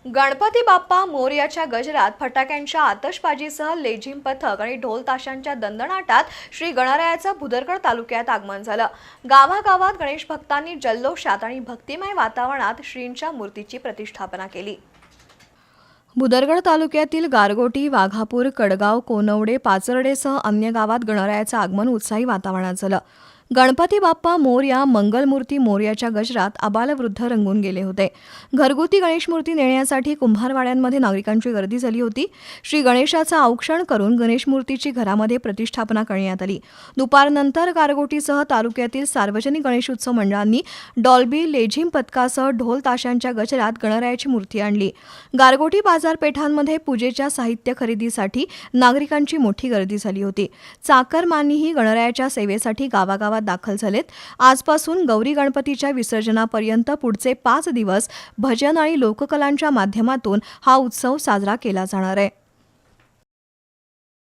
गणपती बाप्पा मोरयाच्या गजरात, फटाक्यांच्या आतषबाजीसह लेझिम पथक आणि ढोल ताशांच्या दणदणाटात श्री गणरायाचं भुदरगड तालुक्यात आगमन झालं। गावागावात गणेश भक्तांनी जल्लोषात आणि भक्तिमय वातावरणात श्रींच्या मूर्तीची प्रतिष्ठापना केली। भुदरगड तालुक्यातील गारगोटी, वाघापूर, कडगाव, कोनवडे, पाचर्डेसह अन्य गावात गणरायाचं आगमन उत्साही वातावरणात झालं। गणपती बाप्पा मोरया मंगलमूर्ती मोरयाच्या गजरात आबालवृद्ध रंगून गेले होते। घरगुती गणेश मूर्ती नेण्यासाठी कुंभारवाड्यांमध्ये नागरिकांची गर्दी झाली होती। श्री गणेशाचं औक्षण करून गणेश मूर्तीची घरामध्ये प्रतिष्ठापना करण्यात आली। दुपारनंतर गारगोटीसह तालुक्यातील सार्वजनिक गणेशोत्सव मंडळांनी डॉल्बी, लेझिम पथकासह ढोल ताशांच्या गजरात गणरायाची मूर्ती आणली। गारगोटी बाजारपेठांमध्ये पूजेच्या साहित्य खरेदीसाठी नागरिकांची मोठी गर्दी झाली होती। चाकरमानीही गणरायाच्या सेवेसाठी गावागावात दाखल झालेत। आजपासून गौरी गणपतीच्या विसर्जनापर्यंत पुढचे 5 दिवस भजन आणि लोककलांच्या माध्यमातून हा उत्सव साजरा केला जाणार आहे।